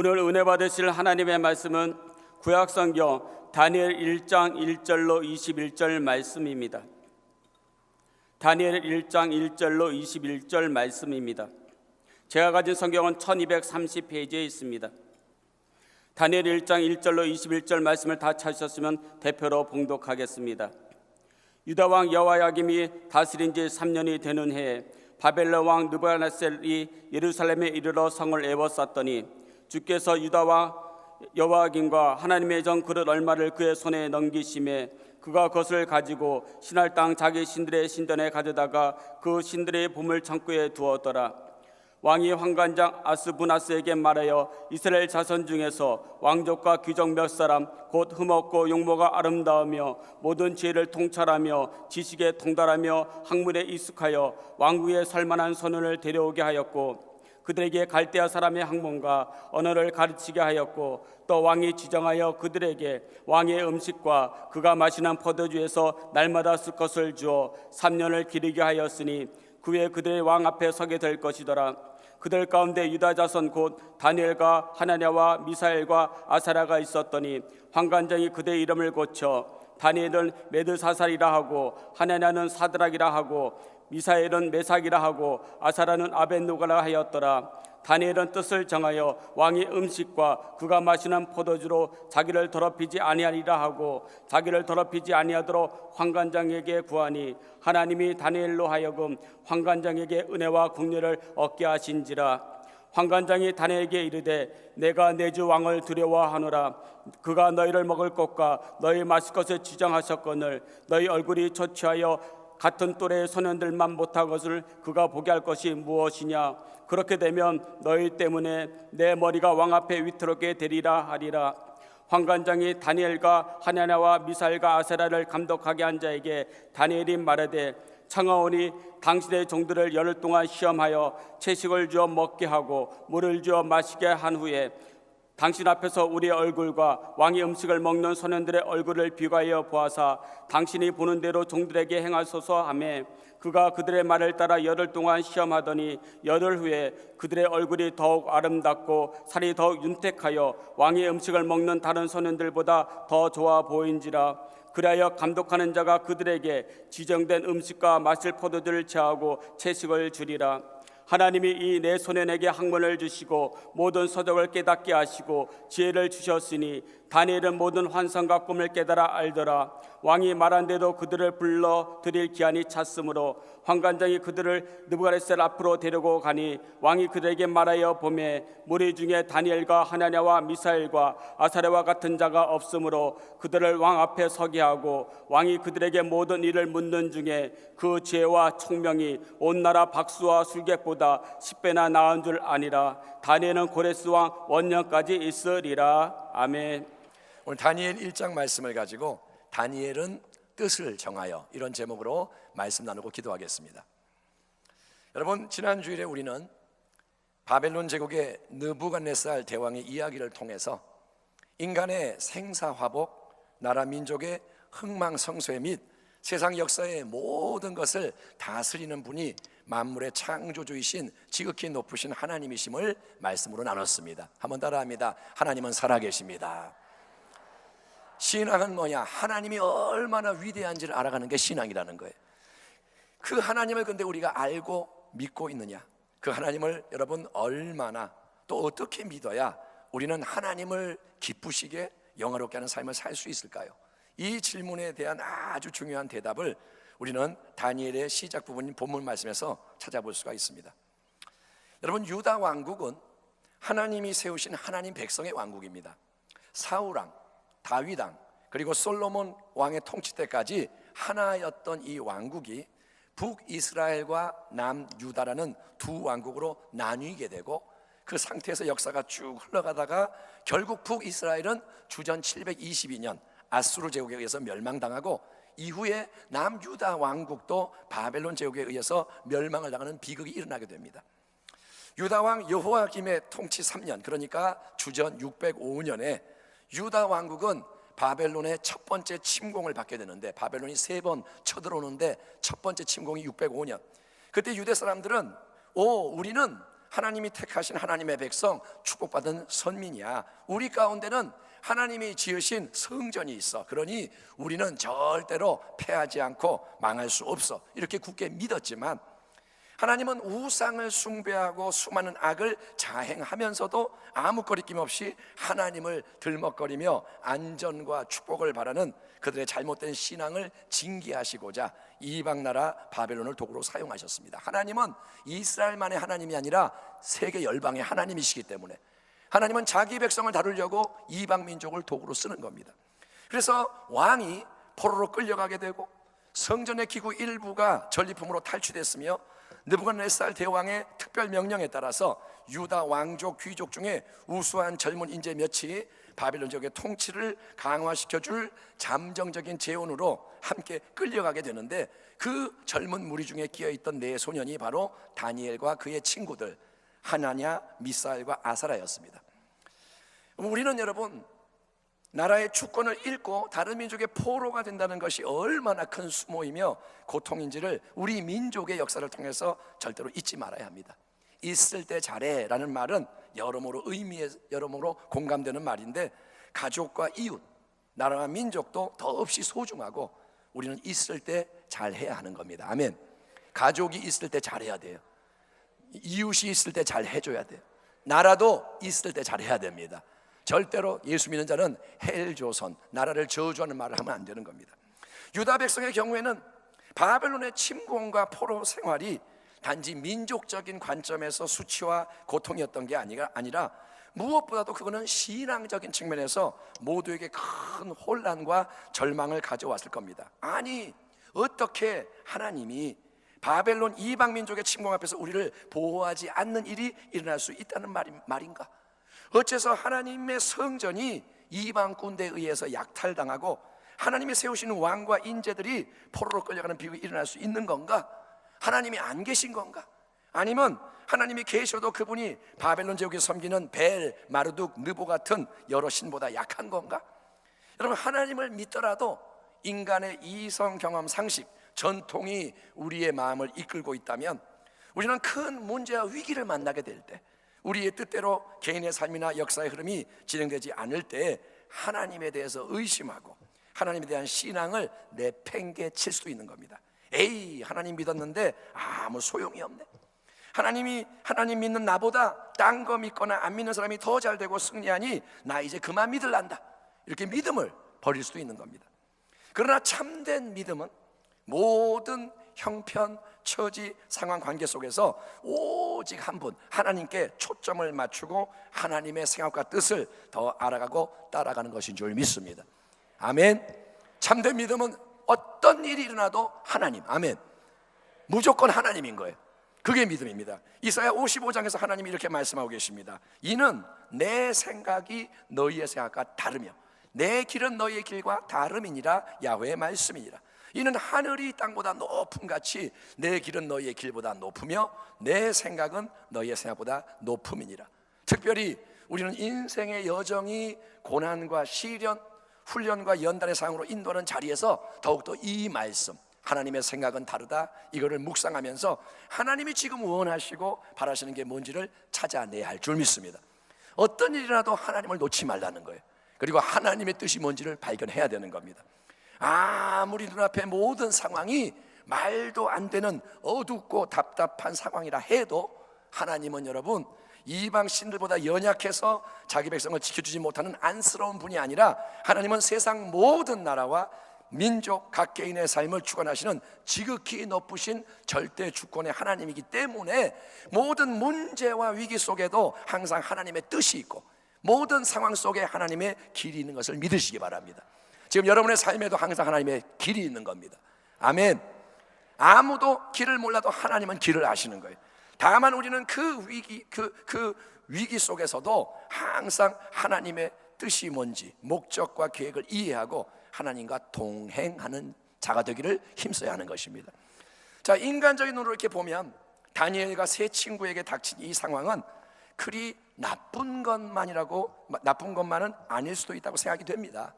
오늘 은혜 받으실 하나님의 말씀은 구약성경 다니엘 1장 1절로 21절 말씀입니다. 다니엘 1장 1절로 21절 말씀입니다. 제가 가진 성경은 1230페이지에 있습니다. 다니엘 1장 1절로 21절 말씀을 다 찾으셨으면 대표로 봉독하겠습니다. 유다왕 여호야김이 다스린 지 3년이 되는 해에 바벨론 왕 느부갓네살이 예루살렘에 이르러 성을 에워쌌더니 주께서 유다왕 여호야김과 하나님의 정 그릇 얼마를 그의 손에 넘기심에 그가 그것을 가지고 신할 땅 자기 신들의 신전에 가져다가 그 신들의 보물 창고에 두었더라. 왕이 환관장 아스부나스에게 말하여 이스라엘 자손 중에서 왕족과 귀족 몇 사람 곧 흠없고 용모가 아름다우며 모든 지혜를 통찰하며 지식에 통달하며 학문에 익숙하여 왕궁에 설만한 소년을 데려오게 하였고 그들에게 갈대아 사람의 학문과 언어를 가르치게 하였고 또 왕이 지정하여 그들에게 왕의 음식과 그가 마시는 포도주에서 날마다 쓸 것을 주어 3년을 기르게 하였으니 그 후에 그들의 왕 앞에 서게 될 것이더라. 그들 가운데 유다 자손 곧 다니엘과 하나냐와 미사엘과 아사랴가 있었더니 환관장이 그들의 이름을 고쳐 다니엘은 메드사살이라 하고 하나냐는 사드락이라 하고 미사엘은 메삭이라 하고 아사랴는 아벳누가라 하였더라. 다니엘은 뜻을 정하여 왕의 음식과 그가 마시는 포도주로 자기를 더럽히지 아니하리라 하고 자기를 더럽히지 아니하도록 환관장에게 구하니 하나님이 다니엘로 하여금 환관장에게 은혜와 국리를 얻게 하신지라. 환관장이 다니엘에게 이르되 내가 내 주 왕을 두려워하노라. 그가 너희를 먹을 것과 너희 마실 것을 지정하셨거늘 너희 얼굴이 초췌하여 같은 또래의 소년들만 못한 것을 그가 보게 할 것이 무엇이냐. 그렇게 되면 너희 때문에 내 머리가 왕 앞에 위태롭게 되리라 하리라. 환관장이 다니엘과 하나냐와 미사엘과 아사랴를 감독하게 한 자에게 다니엘이 말하되 청하오니 당신의 종들을 열흘 동안 시험하여 채식을 주어 먹게 하고 물을 주어 마시게 한 후에 당신 앞에서 우리의 얼굴과 왕의 음식을 먹는 소년들의 얼굴을 비교하여 보아사 당신이 보는 대로 종들에게 행하소서 하매 그가 그들의 말을 따라 열흘 동안 시험하더니 열흘 후에 그들의 얼굴이 더욱 아름답고 살이 더욱 윤택하여 왕의 음식을 먹는 다른 소년들보다 더 좋아 보인지라. 그리하여 감독하는 자가 그들에게 지정된 음식과 마실 포도주를 제하고 채식을 주리라. 하나님이 이 내 소년에게 학문을 주시고 모든 서적을 깨닫게 하시고 지혜를 주셨으니 다니엘은 모든 환상과 꿈을 깨달아 알더라. 왕이 말한 대로 그들을 불러 드릴 기한이 찼으므로 환관장이 그들을 느부갓네살 앞으로 데리고 가니 왕이 그들에게 말하여 보매 무리 중에 다니엘과 하나냐와 미사엘과 아사랴와 같은 자가 없으므로 그들을 왕 앞에 서게 하고 왕이 그들에게 모든 일을 묻는 중에 그 지혜와 총명이 온 나라 박수와 술객보다 10배나 나은 줄 아니라. 다니엘은 고레스 왕 원년까지 있으리라. 아멘. 오늘 다니엘 1장 말씀을 가지고 다니엘은 뜻을 정하여 이런 제목으로 말씀 나누고 기도하겠습니다. 여러분, 지난 주일에 우리는 바벨론 제국의 느부갓네살 대왕의 이야기를 통해서 인간의 생사화복, 나라 민족의 흥망성쇠 및 세상 역사의 모든 것을 다스리는 분이 만물의 창조주이신 지극히 높으신 하나님이심을 말씀으로 나눴습니다. 한번 따라합니다. 하나님은 살아계십니다. 신앙은 뭐냐? 하나님이 얼마나 위대한지를 알아가는 게 신앙이라는 거예요. 그 하나님을 근데 우리가 알고 믿고 있느냐? 그 하나님을 여러분 얼마나 또 어떻게 믿어야 우리는 하나님을 기쁘시게 영화롭게 하는 삶을 살 수 있을까요? 이 질문에 대한 아주 중요한 대답을 우리는 다니엘의 시작 부분인 본문 말씀에서 찾아볼 수가 있습니다. 여러분, 유다 왕국은 하나님이 세우신 하나님 백성의 왕국입니다. 사울왕, 다윗왕, 그리고 솔로몬 왕의 통치 때까지 하나였던 이 왕국이 북이스라엘과 남유다라는 두 왕국으로 나뉘게 되고 그 상태에서 역사가 쭉 흘러가다가 결국 북이스라엘은 주전 722년 아수르 제국에 의해서 멸망당하고 이후에 남유다 왕국도 바벨론 제국에 의해서 멸망을 당하는 비극이 일어나게 됩니다. 유다 왕 여호야김의 통치 3년, 그러니까 주전 605년에 유다 왕국은 바벨론의 첫 번째 침공을 받게 되는데, 바벨론이 3번 쳐들어오는데 첫 번째 침공이 605년. 그때 유대 사람들은 우리는 하나님이 택하신 하나님의 백성, 축복받은 선민이야. 우리 가운데는 하나님이 지으신 성전이 있어. 그러니 우리는 절대로 패하지 않고 망할 수 없어. 이렇게 굳게 믿었지만 하나님은 우상을 숭배하고 수많은 악을 자행하면서도 아무 거리낌 없이 하나님을 들먹거리며 안전과 축복을 바라는 그들의 잘못된 신앙을 징계하시고자 이방 나라 바벨론을 도구로 사용하셨습니다. 하나님은 이스라엘만의 하나님이 아니라 세계 열방의 하나님이시기 때문에 하나님은 자기 백성을 다루려고 이방 민족을 도구로 쓰는 겁니다. 그래서 왕이 포로로 끌려가게 되고 성전의 기구 일부가 전리품으로 탈취됐으며 느부갓네살 대왕의 특별 명령에 따라서 유다 왕족 귀족 중에 우수한 젊은 인재 몇이 바벨론 지역의 통치를 강화시켜줄 잠정적인 재원으로 함께 끌려가게 되는데 그 젊은 무리 중에 끼어있던 네 소년이 바로 다니엘과 그의 친구들 하나냐, 미사엘과 아사라였습니다. 우리는 여러분 나라의 주권을 잃고 다른 민족의 포로가 된다는 것이 얼마나 큰 수모이며 고통인지를 우리 민족의 역사를 통해서 절대로 잊지 말아야 합니다. 있을 때 잘해라는 말은 여러모로 여러모로 공감되는 말인데 가족과 이웃, 나라와 민족도 더없이 소중하고 우리는 있을 때 잘해야 하는 겁니다. 아멘. 가족이 있을 때 잘해야 돼요. 이웃이 있을 때 잘해줘야 돼요. 나라도 있을 때 잘해야 됩니다. 절대로 예수 믿는 자는 헬조선, 나라를 저주하는 말을 하면 안 되는 겁니다. 유다 백성의 경우에는 바벨론의 침공과 포로 생활이 단지 민족적인 관점에서 수치와 고통이었던 게 아니라 무엇보다도 그거는 신앙적인 측면에서 모두에게 큰 혼란과 절망을 가져왔을 겁니다. 아니 어떻게 하나님이 바벨론 이방 민족의 침공 앞에서 우리를 보호하지 않는 일이 일어날 수 있다는 말인가? 어째서 하나님의 성전이 이방 군대에 의해서 약탈당하고 하나님이 세우시는 왕과 인재들이 포로로 끌려가는 비극이 일어날 수 있는 건가? 하나님이 안 계신 건가? 아니면 하나님이 계셔도 그분이 바벨론 제국에 섬기는 벨, 마르둑, 느보 같은 여러 신보다 약한 건가? 여러분 하나님을 믿더라도 인간의 이성 경험 상식, 전통이 우리의 마음을 이끌고 있다면 우리는 큰 문제와 위기를 만나게 될 때 우리의 뜻대로 개인의 삶이나 역사의 흐름이 진행되지 않을 때 하나님에 대해서 의심하고 하나님에 대한 신앙을 내팽개칠 수도 있는 겁니다. 에이 하나님 믿었는데 아무 소용이 없네. 하나님 믿는 나보다 딴 거 믿거나 안 믿는 사람이 더 잘 되고 승리하니 나 이제 그만 믿을란다. 이렇게 믿음을 버릴 수도 있는 겁니다. 그러나 참된 믿음은 모든 형편, 처지, 상황, 관계 속에서 오직 한 분 하나님께 초점을 맞추고 하나님의 생각과 뜻을 더 알아가고 따라가는 것인 줄 믿습니다. 아멘. 참된 믿음은 어떤 일이 일어나도 하나님, 아멘. 무조건 하나님인 거예요. 그게 믿음입니다. 이사야 55장에서 하나님이 이렇게 말씀하고 계십니다. 이는 내 생각이 너희의 생각과 다르며 내 길은 너희의 길과 다름이니라. 야훼의 말씀이니라. 이는 하늘이 땅보다 높음 같이 내 길은 너희의 길보다 높으며 내 생각은 너희의 생각보다 높음이니라. 특별히 우리는 인생의 여정이 고난과 시련, 훈련과 연단의 상황으로 인도하는 자리에서 더욱더 이 말씀, 하나님의 생각은 다르다, 이거를 묵상하면서 하나님이 지금 원하시고 바라시는 게 뭔지를 찾아내야 할 줄 믿습니다. 어떤 일이라도 하나님을 놓지 말라는 거예요. 그리고 하나님의 뜻이 뭔지를 발견해야 되는 겁니다. 아무리 눈앞에 모든 상황이 말도 안 되는 어둡고 답답한 상황이라 해도 하나님은 여러분 이방 신들보다 연약해서 자기 백성을 지켜주지 못하는 안쓰러운 분이 아니라 하나님은 세상 모든 나라와 민족 각 개인의 삶을 주관하시는 지극히 높으신 절대 주권의 하나님이기 때문에 모든 문제와 위기 속에도 항상 하나님의 뜻이 있고 모든 상황 속에 하나님의 길이 있는 것을 믿으시기 바랍니다. 지금 여러분의 삶에도 항상 하나님의 길이 있는 겁니다. 아멘. 아무도 길을 몰라도 하나님은 길을 아시는 거예요. 다만 우리는 그 위기 속에서도 항상 하나님의 뜻이 뭔지 목적과 계획을 이해하고 하나님과 동행하는 자가 되기를 힘써야 하는 것입니다. 자, 인간적인 눈으로 이렇게 보면 다니엘과 세 친구에게 닥친 이 상황은 그리 나쁜 것만은 아닐 수도 있다고 생각이 됩니다.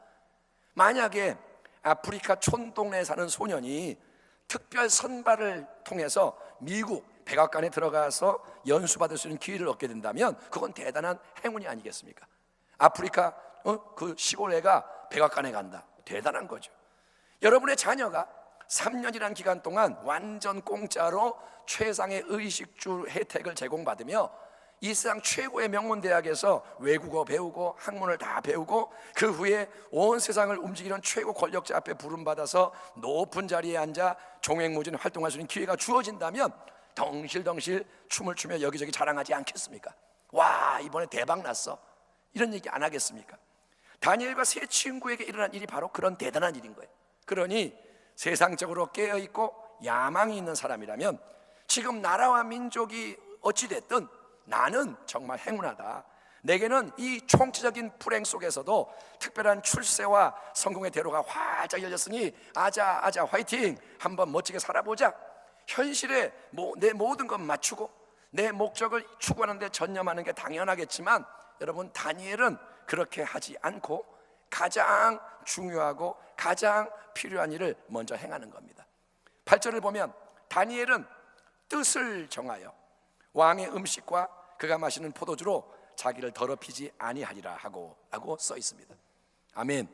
만약에 아프리카 촌동네에 사는 소년이 특별 선발을 통해서 미국 백악관에 들어가서 연수받을 수 있는 기회를 얻게 된다면 그건 대단한 행운이 아니겠습니까? 아프리카 그 시골 애가 백악관에 간다, 대단한 거죠. 여러분의 자녀가 3년이라는 기간 동안 완전 공짜로 최상의 의식주 혜택을 제공받으며 이 세상 최고의 명문대학에서 외국어 배우고 학문을 다 배우고 그 후에 온 세상을 움직이는 최고 권력자 앞에 부름받아서 높은 자리에 앉아 종횡무진 활동할 수 있는 기회가 주어진다면 덩실덩실 춤을 추며 여기저기 자랑하지 않겠습니까? 와, 이번에 대박 났어, 이런 얘기 안 하겠습니까? 다니엘과 세 친구에게 일어난 일이 바로 그런 대단한 일인 거예요. 그러니 세상적으로 깨어있고 야망이 있는 사람이라면 지금 나라와 민족이 어찌됐든 나는 정말 행운하다, 내게는 이 총체적인 불행 속에서도 특별한 출세와 성공의 대로가 활짝 열렸으니 아자 아자 화이팅, 한번 멋지게 살아보자. 현실에 내 모든 것 맞추고 내 목적을 추구하는 데 전념하는 게 당연하겠지만 여러분, 다니엘은 그렇게 하지 않고 가장 중요하고 가장 필요한 일을 먼저 행하는 겁니다. 8절을 보면 다니엘은 뜻을 정하여 왕의 음식과 그가 마시는 포도주로 자기를 더럽히지 아니하리라 하고 써 있습니다. 아멘.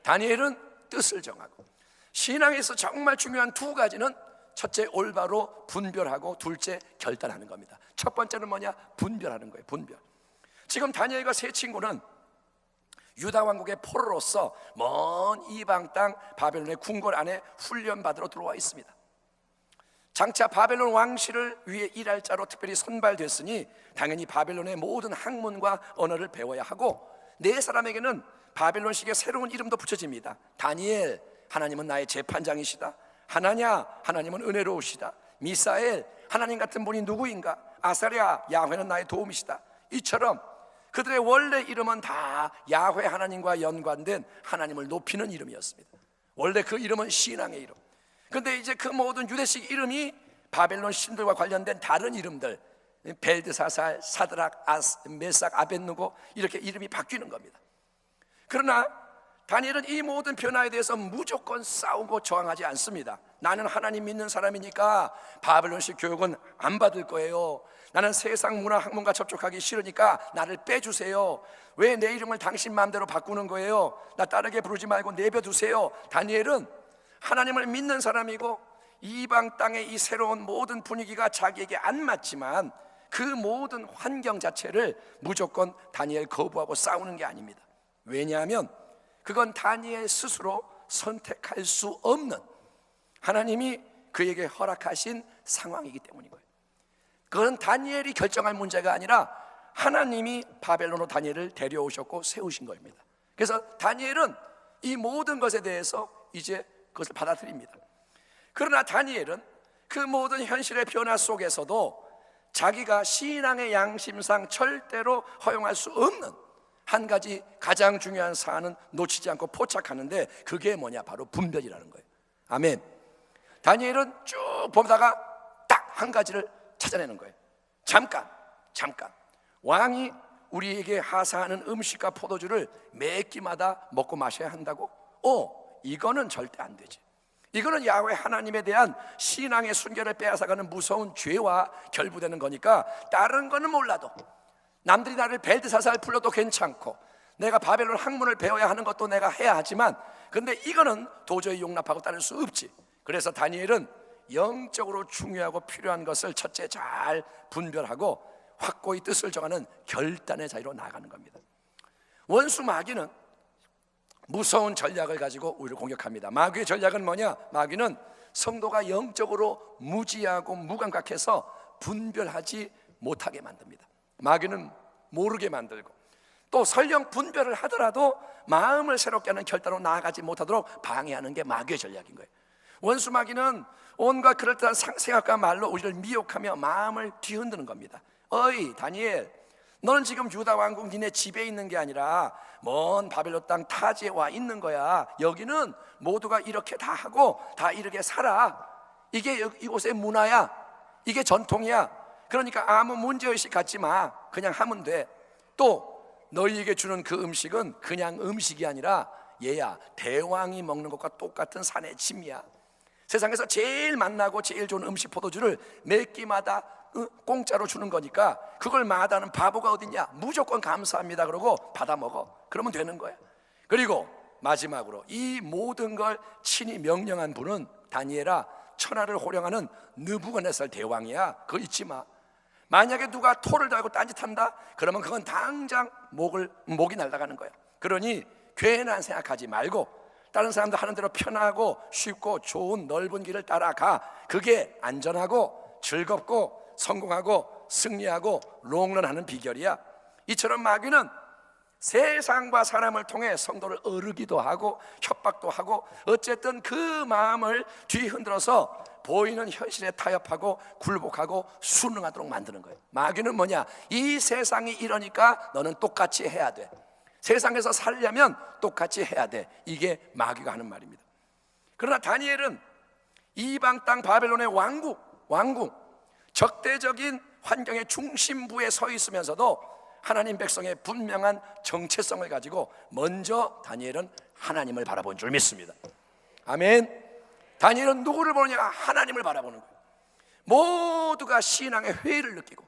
다니엘은 뜻을 정하고, 신앙에서 정말 중요한 두 가지는 첫째 올바로 분별하고 둘째 결단하는 겁니다. 첫 번째는 뭐냐? 분별하는 거예요. 분별. 지금 다니엘과 세 친구는 유다 왕국의 포로로서 먼 이방 땅 바벨론의 궁궐 안에 훈련받으러 들어와 있습니다. 장차 바벨론 왕실을 위해 일할 자로 특별히 선발됐으니 당연히 바벨론의 모든 학문과 언어를 배워야 하고, 네 사람에게는 바벨론식의 새로운 이름도 붙여집니다. 다니엘, 하나님은 나의 재판장이시다. 하나냐, 하나님은 은혜로우시다. 미사엘, 하나님 같은 분이 누구인가. 아사랴, 야훼는 나의 도움이시다. 이처럼 그들의 원래 이름은 다 야훼 하나님과 연관된 하나님을 높이는 이름이었습니다. 원래 그 이름은 신앙의 이름. 그런데 이제 그 모든 유대식 이름이 바벨론 신들과 관련된 다른 이름들, 벨드사살, 사드락, 메삭, 아벳느고, 이렇게 이름이 바뀌는 겁니다. 그러나 다니엘은 이 모든 변화에 대해서 무조건 싸우고 저항하지 않습니다. 나는 하나님 믿는 사람이니까 바벨론식 교육은 안 받을 거예요. 나는 세상 문화 학문과 접촉하기 싫으니까 나를 빼주세요. 왜 내 이름을 당신 마음대로 바꾸는 거예요? 나 따르게 부르지 말고 내버두세요. 다니엘은 하나님을 믿는 사람이고 이방 땅의 이 새로운 모든 분위기가 자기에게 안 맞지만 그 모든 환경 자체를 무조건 다니엘 거부하고 싸우는 게 아닙니다. 왜냐하면 그건 다니엘 스스로 선택할 수 없는 하나님이 그에게 허락하신 상황이기 때문인 거예요. 그건 다니엘이 결정할 문제가 아니라 하나님이 바벨론으로 다니엘을 데려오셨고 세우신 겁니다. 그래서 다니엘은 이 모든 것에 대해서 이제 그것을 받아들입니다. 그러나 다니엘은 그 모든 현실의 변화 속에서도 자기가 신앙의 양심상 절대로 허용할 수 없는 한 가지 가장 중요한 사안은 놓치지 않고 포착하는데, 그게 뭐냐? 바로 분별이라는 거예요. 아멘. 다니엘은 쭉 보다가 딱 한 가지를 찾아내는 거예요. 잠깐 왕이 우리에게 하사하는 음식과 포도주를 매 끼마다 먹고 마셔야 한다고? 이거는 절대 안 되지. 이거는 야훼 하나님에 대한 신앙의 순결을 빼앗아가는 무서운 죄와 결부되는 거니까 다른 거는 몰라도, 남들이 나를 벨드사살 불러도 괜찮고 내가 바벨론 학문을 배워야 하는 것도 내가 해야 하지만, 근데 이거는 도저히 용납하고 따를 수 없지. 그래서 다니엘은 영적으로 중요하고 필요한 것을 첫째 잘 분별하고 확고히 뜻을 정하는 결단의 자리로 나아가는 겁니다. 원수 마귀는 무서운 전략을 가지고 우리를 공격합니다. 마귀의 전략은 뭐냐? 마귀는 성도가 영적으로 무지하고 무감각해서 분별하지 못하게 만듭니다. 마귀는 모르게 만들고, 또 설령 분별을 하더라도 마음을 새롭게 하는 결단으로 나아가지 못하도록 방해하는 게 마귀의 전략인 거예요. 원수 마귀는 온갖 그럴듯한 생각과 말로 우리를 미혹하며 마음을 뒤흔드는 겁니다. 어이 다니엘, 너는 지금 유다 왕국 니네 집에 있는 게 아니라 먼 바벨론 땅 타지에 와 있는 거야. 여기는 모두가 이렇게 다 하고 다 이렇게 살아. 이게 이곳의 문화야. 이게 전통이야. 그러니까 아무 문제의식 갖지 마. 그냥 하면 돼. 또 너희에게 주는 그 음식은 그냥 음식이 아니라 얘야, 대왕이 먹는 것과 똑같은 산의 침이야. 세상에서 제일 맛나고 제일 좋은 음식 포도주를 몇 끼마다 공짜로 주는 거니까 그걸 마다하는 바보가 어딨냐, 무조건 감사합니다 그러고 받아 먹어. 그러면 되는 거야. 그리고 마지막으로 이 모든 걸 친히 명령한 분은 다니엘아, 천하를 호령하는 느부갓네살 대왕이야. 그거 잊지 마. 만약에 누가 토를 달고 딴짓한다 그러면 그건 당장 목이 날아가는 거야. 그러니 괜한 생각하지 말고 다른 사람들 하는 대로 편하고 쉽고 좋은 넓은 길을 따라가. 그게 안전하고 즐겁고 성공하고 승리하고 롱런하는 비결이야. 이처럼 마귀는 세상과 사람을 통해 성도를 어르기도 하고 협박도 하고 어쨌든 그 마음을 뒤흔들어서 보이는 현실에 타협하고 굴복하고 순응하도록 만드는 거예요. 마귀는 뭐냐? 이 세상이 이러니까 너는 똑같이 해야 돼. 세상에서 살려면 똑같이 해야 돼. 이게 마귀가 하는 말입니다. 그러나 다니엘은 이방 땅 바벨론의 왕궁 적대적인 환경의 중심부에 서 있으면서도 하나님 백성의 분명한 정체성을 가지고 먼저 다니엘은 하나님을 바라본 줄 믿습니다. 아멘. 다니엘은 누구를 보느냐? 하나님을 바라보는 거예요. 모두가 신앙의 회의를 느끼고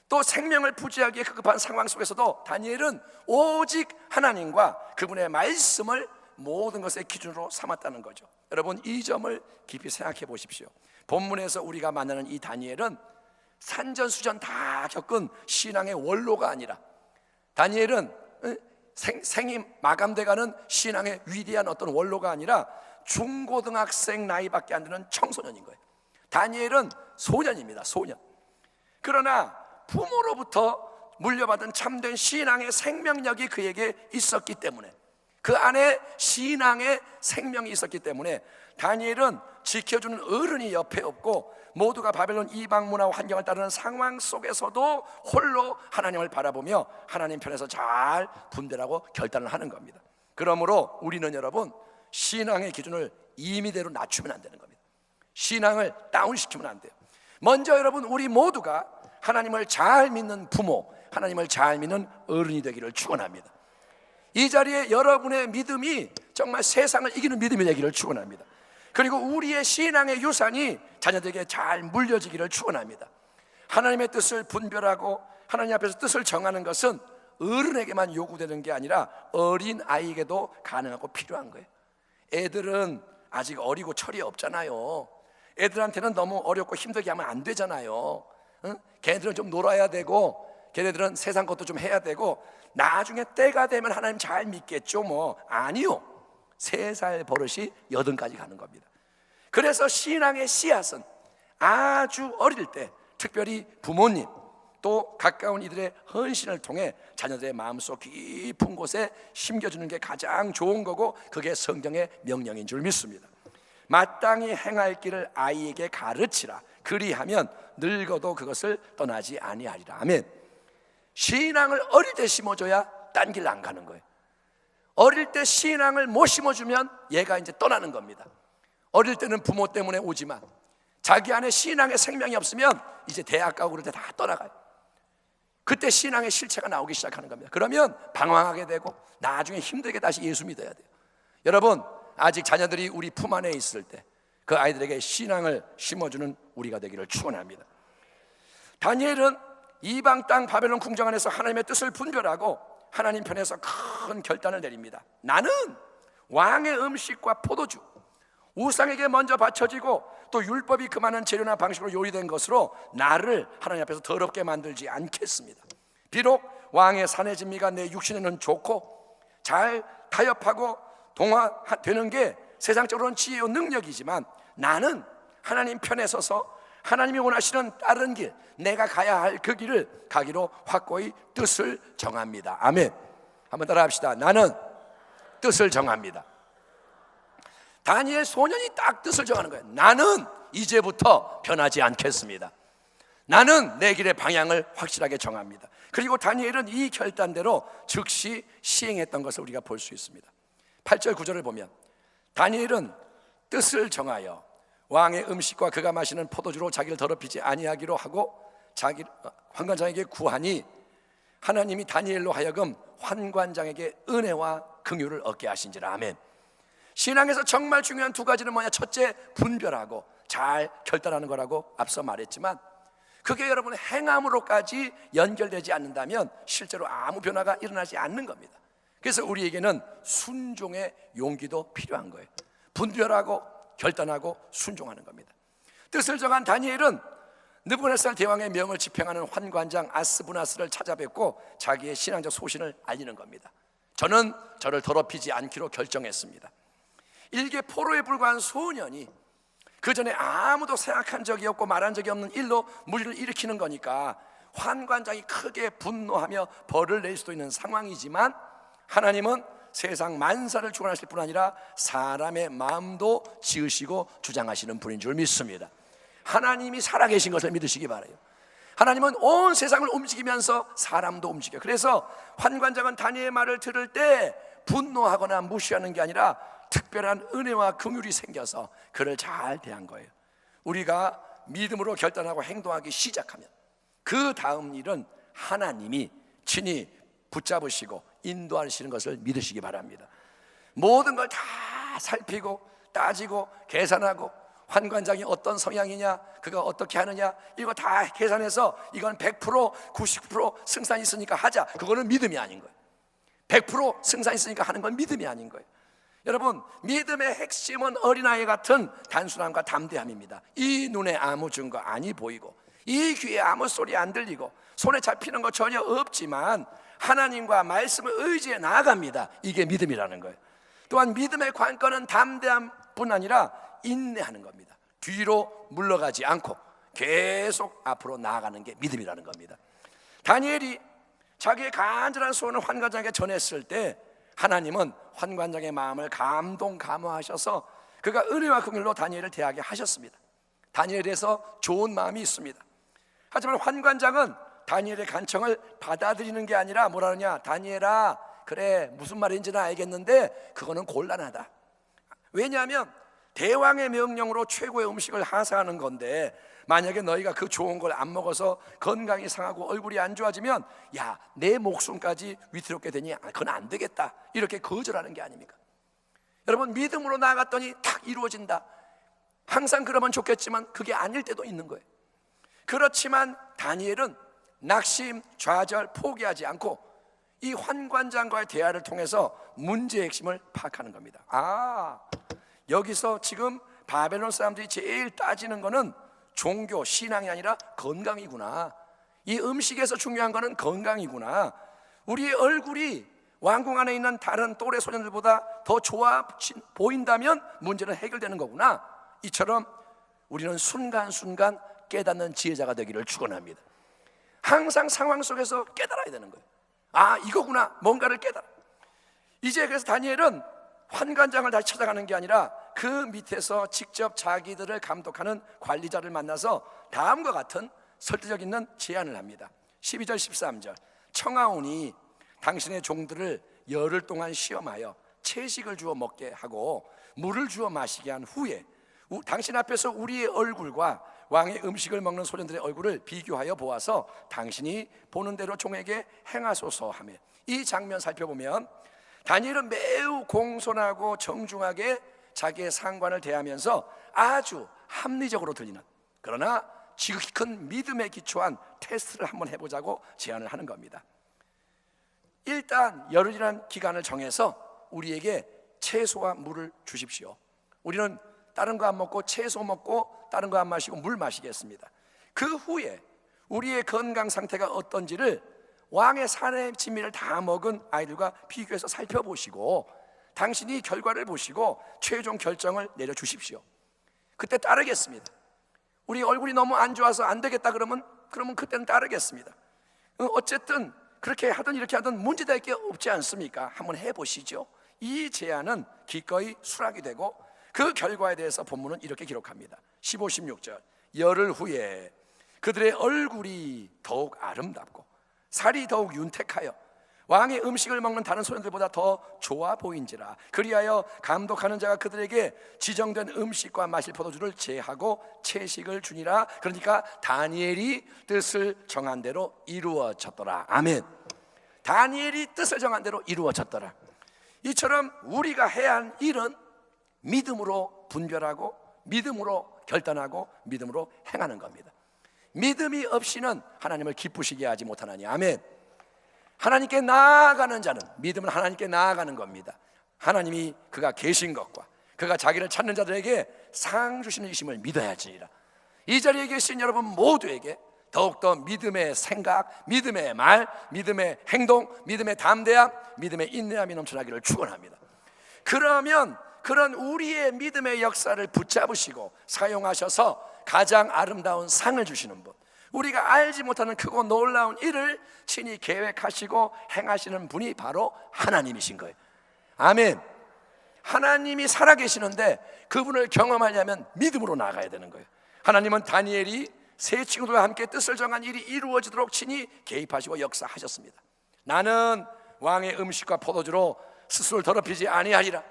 또 생명을 부지하기에 급급한 상황 속에서도 다니엘은 오직 하나님과 그분의 말씀을 모든 것의 기준으로 삼았다는 거죠. 여러분, 이 점을 깊이 생각해 보십시오. 본문에서 우리가 만나는 이 다니엘은 산전수전 다 겪은 신앙의 원로가 아니라, 다니엘은 생이 마감돼가는 신앙의 위대한 어떤 원로가 아니라 중고등학생 나이밖에 안 되는 청소년인 거예요. 다니엘은 소년입니다. 소년. 그러나 부모로부터 물려받은 참된 신앙의 생명력이 그에게 있었기 때문에, 그 안에 신앙의 생명이 있었기 때문에 다니엘은 지켜주는 어른이 옆에 없고 모두가 바벨론 이방 문화와 환경을 따르는 상황 속에서도 홀로 하나님을 바라보며 하나님 편에서 잘 분별하고 결단을 하는 겁니다. 그러므로 우리는 여러분, 신앙의 기준을 임의대로 낮추면 안 되는 겁니다. 신앙을 다운시키면 안 돼요. 먼저 여러분, 우리 모두가 하나님을 잘 믿는 부모, 하나님을 잘 믿는 어른이 되기를 축원합니다. 이 자리에 여러분의 믿음이 정말 세상을 이기는 믿음이 되기를 축원합니다. 그리고 우리의 신앙의 유산이 자녀들에게 잘 물려지기를 축원합니다. 하나님의 뜻을 분별하고 하나님 앞에서 뜻을 정하는 것은 어른에게만 요구되는 게 아니라 어린 아이에게도 가능하고 필요한 거예요. 애들은 아직 어리고 철이 없잖아요. 애들한테는 너무 어렵고 힘들게 하면 안 되잖아요. 응? 걔네들은 좀 놀아야 되고 걔네들은 세상 것도 좀 해야 되고 나중에 때가 되면 하나님 잘 믿겠죠. 뭐 아니요, 3살 버릇이 80까지 가는 겁니다. 그래서 신앙의 씨앗은 아주 어릴 때 특별히 부모님 또 가까운 이들의 헌신을 통해 자녀들의 마음속 깊은 곳에 심겨주는 게 가장 좋은 거고, 그게 성경의 명령인 줄 믿습니다. 마땅히 행할 길을 아이에게 가르치라. 그리하면 늙어도 그것을 떠나지 아니하리라. 아멘. 신앙을 어릴 때 심어줘야 딴 길 안 가는 거예요. 어릴 때 신앙을 못 심어주면 얘가 이제 떠나는 겁니다. 어릴 때는 부모 때문에 오지만 자기 안에 신앙의 생명이 없으면 이제 대학 가고 그럴 때 다 떠나가요. 그때 신앙의 실체가 나오기 시작하는 겁니다. 그러면 방황하게 되고 나중에 힘들게 다시 예수 믿어야 돼요. 여러분, 아직 자녀들이 우리 품 안에 있을 때 그 아이들에게 신앙을 심어주는 우리가 되기를 축원합니다. 다니엘은 이방 땅 바벨론 궁정 안에서 하나님의 뜻을 분별하고 하나님 편에서 큰 결단을 내립니다. 나는 왕의 음식과 포도주, 우상에게 먼저 바쳐지고 또 율법이 금하는 재료나 방식으로 요리된 것으로 나를 하나님 앞에서 더럽게 만들지 않겠습니다. 비록 왕의 사내 진미가 내 육신에는 좋고 잘 타협하고 동화되는 게 세상적으로는 지혜요 능력이지만, 나는 하나님 편에 서서 하나님이 원하시는 다른 길, 내가 가야 할 그 길을 가기로 확고히 뜻을 정합니다. 아멘. 한번 따라 합시다. 나는 뜻을 정합니다. 다니엘 소년이 딱 뜻을 정하는 거예요. 나는 이제부터 변하지 않겠습니다. 나는 내 길의 방향을 확실하게 정합니다. 그리고 다니엘은 이 결단대로 즉시 시행했던 것을 우리가 볼 수 있습니다. 8절 9절을 보면 다니엘은 뜻을 정하여 왕의 음식과 그가 마시는 포도주로 자기를 더럽히지 아니하기로 하고 자기 환관장에게 구하니 하나님이 다니엘로 하여금 환관장에게 은혜와 긍휼을 얻게 하신지라. 아멘. 신앙에서 정말 중요한 두 가지는 뭐냐? 첫째, 분별하고 잘 결단하는 거라고 앞서 말했지만, 그게 여러분 행함으로까지 연결되지 않는다면 실제로 아무 변화가 일어나지 않는 겁니다. 그래서 우리에게는 순종의 용기도 필요한 거예요. 분별하고 결단하고 순종하는 겁니다. 뜻을 정한 다니엘은 느부갓네살 대왕의 명을 집행하는 환관장 아스부나스를 찾아뵙고 자기의 신앙적 소신을 알리는 겁니다. 저는 저를 더럽히지 않기로 결정했습니다. 일개 포로에 불과한 소년이 그 전에 아무도 생각한 적이 없고 말한 적이 없는 일로 무리를 일으키는 거니까 환관장이 크게 분노하며 벌을 낼 수도 있는 상황이지만, 하나님은 세상 만사를 주관하실 뿐 아니라 사람의 마음도 지으시고 주장하시는 분인 줄 믿습니다. 하나님이 살아계신 것을 믿으시기 바라요. 하나님은 온 세상을 움직이면서 사람도 움직여요. 그래서 환관장은 다니엘의 말을 들을 때 분노하거나 무시하는 게 아니라 특별한 은혜와 긍휼이 생겨서 그를 잘 대한 거예요. 우리가 믿음으로 결단하고 행동하기 시작하면 그 다음 일은 하나님이 친히 붙잡으시고 인도하시는 것을 믿으시기 바랍니다. 모든 걸 다 살피고 따지고 계산하고, 환관장이 어떤 성향이냐, 그가 어떻게 하느냐, 이거 다 계산해서 이건 100% 90% 승산이 있으니까 하자, 그거는 믿음이 아닌 거예요. 100% 승산이 있으니까 하는 건 믿음이 아닌 거예요. 여러분, 믿음의 핵심은 어린아이 같은 단순함과 담대함입니다. 이 눈에 아무 증거 아니 보이고, 이 귀에 아무 소리 안 들리고, 손에 잡히는 거 전혀 없지만 하나님과 말씀을 의지해 나아갑니다. 이게 믿음이라는 거예요. 또한 믿음의 관건은 담대함뿐 아니라 인내하는 겁니다. 뒤로 물러가지 않고 계속 앞으로 나아가는 게 믿음이라는 겁니다. 다니엘이 자기의 간절한 소원을 환관장에게 전했을 때 하나님은 환관장의 마음을 감동감화하셔서 그가 은혜와 긍휼로 다니엘을 대하게 하셨습니다. 다니엘에 대해서 좋은 마음이 있습니다. 하지만 환관장은 다니엘의 간청을 받아들이는 게 아니라 뭐라 하느냐? 다니엘아, 그래 무슨 말인지는 알겠는데 그거는 곤란하다. 왜냐하면 대왕의 명령으로 최고의 음식을 하사하는 건데, 만약에 너희가 그 좋은 걸 안 먹어서 건강이 상하고 얼굴이 안 좋아지면 야, 내 목숨까지 위태롭게 되니 그건 안 되겠다, 이렇게 거절하는 게 아닙니까? 여러분, 믿음으로 나아갔더니 탁 이루어진다. 항상 그러면 좋겠지만 그게 아닐 때도 있는 거예요. 그렇지만 다니엘은 낙심, 좌절, 포기하지 않고 이 환관장과의 대화를 통해서 문제의 핵심을 파악하는 겁니다. 여기서 지금 바벨론 사람들이 제일 따지는 거는 종교, 신앙이 아니라 건강이구나. 이 음식에서 중요한 거는 건강이구나. 우리의 얼굴이 왕궁 안에 있는 다른 또래 소년들보다 더 좋아 보인다면 문제는 해결되는 거구나. 이처럼 우리는 순간순간 깨닫는 지혜자가 되기를 축원합니다. 항상 상황 속에서 깨달아야 되는 거예요. 이거구나, 뭔가를 깨달아. 이제 그래서 다니엘은 환관장을 다시 찾아가는 게 아니라 그 밑에서 직접 자기들을 감독하는 관리자를 만나서 다음과 같은 설득력 있는 제안을 합니다. 12절 13절 청하오니 당신의 종들을 열흘 동안 시험하여 채식을 주어 먹게 하고 물을 주어 마시게 한 후에 당신 앞에서 우리의 얼굴과 왕의 음식을 먹는 소년들의 얼굴을 비교하여 보아서 당신이 보는 대로 종에게 행하소서 하며, 이 장면 살펴보면 다니엘은 매우 공손하고 정중하게 자기의 상관을 대하면서 아주 합리적으로 들리는, 그러나 지극히 큰 믿음에 기초한 테스트를 한번 해보자고 제안을 하는 겁니다. 일단 열흘이라는 기간을 정해서 우리에게 채소와 물을 주십시오. 우리는 다른 거 안 먹고 채소 먹고 다른 거 안 마시고 물 마시겠습니다. 그 후에 우리의 건강 상태가 어떤지를 왕의 사내 진미를 다 먹은 아이들과 비교해서 살펴보시고 당신이 결과를 보시고 최종 결정을 내려주십시오. 그때 따르겠습니다. 우리 얼굴이 너무 안 좋아서 안 되겠다 그러면 그때는 따르겠습니다. 어쨌든 그렇게 하든 이렇게 하든 문제될 게 없지 않습니까? 한번 해보시죠. 이 제안은 기꺼이 수락이 되고 그 결과에 대해서 본문은 이렇게 기록합니다. 15, 16절 열흘 후에 그들의 얼굴이 더욱 아름답고 살이 더욱 윤택하여 왕의 음식을 먹는 다른 소년들보다 더 좋아 보인지라. 그리하여 감독하는 자가 그들에게 지정된 음식과 마실 포도주를 제하고 채식을 주니라. 그러니까 다니엘이 뜻을 정한 대로 이루어졌더라. 아멘. 다니엘이 뜻을 정한 대로 이루어졌더라. 이처럼 우리가 해야 할 일은 믿음으로 분별하고 믿음으로 결단하고 믿음으로 행하는 겁니다. 믿음이 없이는 하나님을 기쁘시게 하지 못하나니. 아멘. 하나님께 나아가는 자는, 믿음은 하나님께 나아가는 겁니다. 하나님이 그가 계신 것과 그가 자기를 찾는 자들에게 상 주시는 이심을 믿어야지니라. 이 자리에 계신 여러분 모두에게 더욱더 믿음의 생각, 믿음의 말, 믿음의 행동, 믿음의 담대함, 믿음의 인내함이 넘쳐나기를 축원합니다. 그러면 그런 우리의 믿음의 역사를 붙잡으시고 사용하셔서 가장 아름다운 상을 주시는 분, 우리가 알지 못하는 크고 놀라운 일을 친히 계획하시고 행하시는 분이 바로 하나님이신 거예요. 아멘. 하나님이 살아계시는데 그분을 경험하려면 믿음으로 나아가야 되는 거예요. 하나님은 다니엘이 세 친구들과 함께 뜻을 정한 일이 이루어지도록 친히 개입하시고 역사하셨습니다. 나는 왕의 음식과 포도주로 스스로를 더럽히지 아니하리라.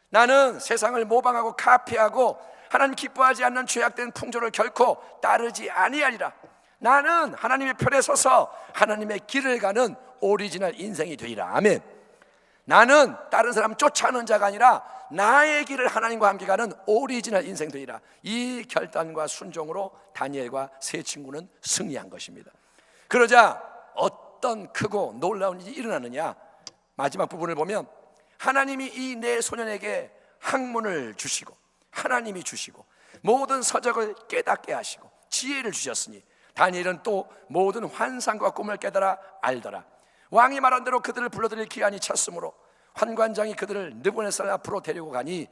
나는 세상을 모방하고 카피하고 하나님 기뻐하지 않는 죄악된 풍조를 결코 따르지 아니하리라. 나는 하나님의 편에 서서 하나님의 길을 가는 오리지널 인생이 되리라. 아멘. 나는 다른 사람 쫓아오는 자가 아니라 나의 길을 하나님과 함께 가는 오리지널 인생 되리라. 이 결단과 순종으로 다니엘과 세 친구는 승리한 것입니다. 그러자 어떤 크고 놀라운 일이 일어나느냐. 마지막 부분을 보면 하나님이 이 네 소년에게 학문을 주시고 하나님이 주시고 모든 서적을 깨닫게 하시고 지혜를 주셨으니 다니엘은 또 모든 환상과 꿈을 깨달아 알더라. 왕이 말한 대로 그들을 불러들일 기한이 찼으므로 환관장이 그들을 느부갓네살 앞으로 데리고 가니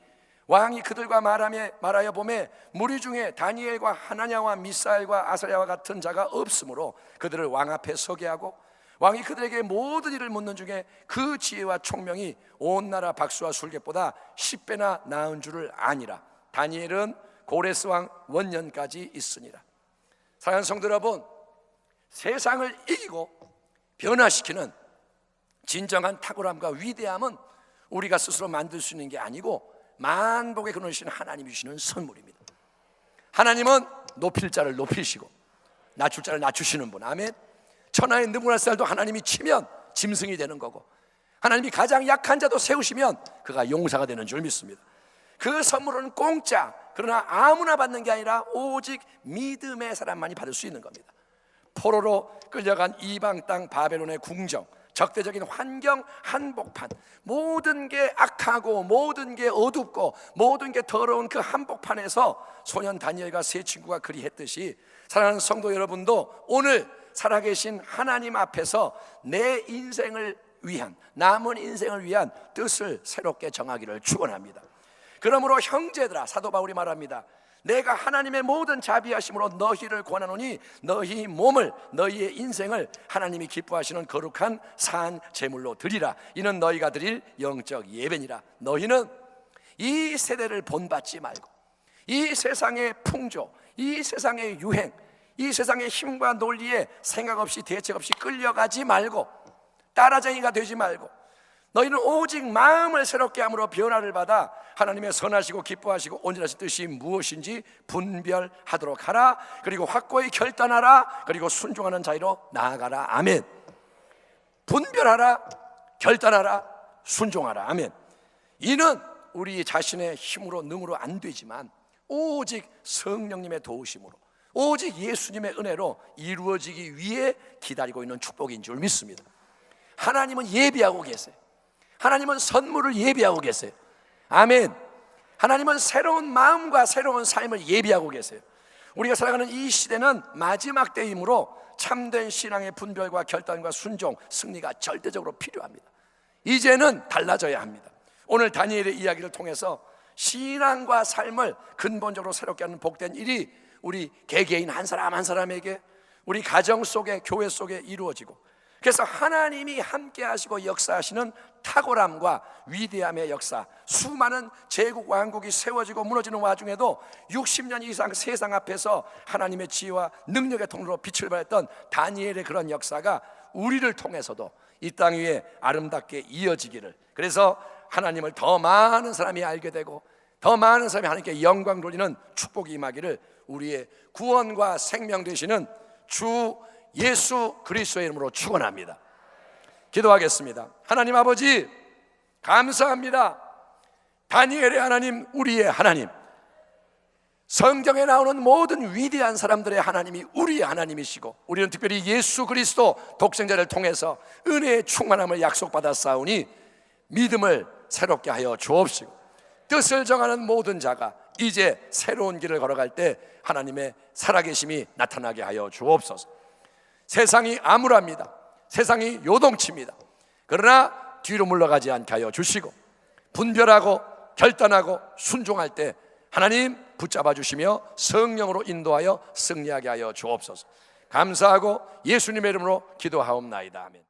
왕이 그들과 말하여 보매 무리 중에 다니엘과 하나냐와 미사엘과 아사랴와 같은 자가 없으므로 그들을 왕 앞에 서게 하고 왕이 그들에게 모든 일을 묻는 중에 그 지혜와 총명이 온 나라 박수와 술객보다 10배나 나은 줄을 아니라. 다니엘은 고레스 왕 원년까지 있으니라. 사랑하는 성도 여러분, 세상을 이기고 변화시키는 진정한 탁월함과 위대함은 우리가 스스로 만들 수 있는 게 아니고 만복의 근원을 주시는 하나님이 주시는 선물입니다. 하나님은 높일 자를 높이시고 낮출 자를 낮추시는 분. 아멘. 천하의 느부갓네살도 하나님이 치면 짐승이 되는 거고 하나님이 가장 약한 자도 세우시면 그가 용사가 되는 줄 믿습니다. 그 선물은 공짜, 그러나 아무나 받는 게 아니라 오직 믿음의 사람만이 받을 수 있는 겁니다. 포로로 끌려간 이방 땅 바벨론의 궁정, 적대적인 환경 한복판, 모든 게 악하고 모든 게 어둡고 모든 게 더러운 그 한복판에서 소년 다니엘과 세 친구가 그리했듯이 사랑하는 성도 여러분도 오늘 살아계신 하나님 앞에서 내 인생을 위한, 남은 인생을 위한 뜻을 새롭게 정하기를 축원합니다. 그러므로 형제들아, 사도 바울이 말합니다. 내가 하나님의 모든 자비하심으로 너희를 권하노니 너희 몸을, 너희의 인생을 하나님이 기뻐하시는 거룩한 산 제물로 드리라. 이는 너희가 드릴 영적 예배니라. 너희는 이 세대를 본받지 말고 이 세상의 풍조, 이 세상의 유행, 이 세상의 힘과 논리에 생각 없이 대책 없이 끌려가지 말고 따라쟁이가 되지 말고 너희는 오직 마음을 새롭게 함으로 변화를 받아 하나님의 선하시고 기뻐하시고 온전하신 뜻이 무엇인지 분별하도록 하라. 그리고 확고히 결단하라. 그리고 순종하는 자리로 나아가라. 아멘. 분별하라, 결단하라, 순종하라. 아멘. 이는 우리 자신의 힘으로 능으로 안 되지만 오직 성령님의 도우심으로, 오직 예수님의 은혜로 이루어지기 위해 기다리고 있는 축복인 줄 믿습니다. 하나님은 예비하고 계세요. 하나님은 선물을 예비하고 계세요. 아멘. 하나님은 새로운 마음과 새로운 삶을 예비하고 계세요. 우리가 살아가는 이 시대는 마지막 때이므로 참된 신앙의 분별과 결단과 순종, 승리가 절대적으로 필요합니다. 이제는 달라져야 합니다. 오늘 다니엘의 이야기를 통해서 신앙과 삶을 근본적으로 새롭게 하는 복된 일이 우리 개개인 한 사람 한 사람에게, 우리 가정 속에, 교회 속에 이루어지고, 그래서 하나님이 함께 하시고 역사하시는 탁월함과 위대함의 역사, 수많은 제국 왕국이 세워지고 무너지는 와중에도 60년 이상 세상 앞에서 하나님의 지혜와 능력의 통로로 빛을 발했던 다니엘의 그런 역사가 우리를 통해서도 이 땅 위에 아름답게 이어지기를, 그래서 하나님을 더 많은 사람이 알게 되고 더 많은 사람이 하나님께 영광 돌리는 축복이 임하기를 우리의 구원과 생명 되시는 주 예수 그리스도의 이름으로 축원합니다. 기도하겠습니다. 하나님 아버지, 감사합니다. 다니엘의 하나님, 우리의 하나님, 성경에 나오는 모든 위대한 사람들의 하나님이 우리의 하나님이시고, 우리는 특별히 예수 그리스도 독생자를 통해서 은혜의 충만함을 약속받았사오니 믿음을 새롭게 하여 주옵시고, 뜻을 정하는 모든 자가 이제 새로운 길을 걸어갈 때 하나님의 살아계심이 나타나게 하여 주옵소서. 세상이 암울합니다. 세상이 요동칩니다. 그러나 뒤로 물러가지 않게 하여 주시고, 분별하고 결단하고 순종할 때 하나님 붙잡아 주시며 성령으로 인도하여 승리하게 하여 주옵소서. 감사하고 예수님의 이름으로 기도하옵나이다. 아멘.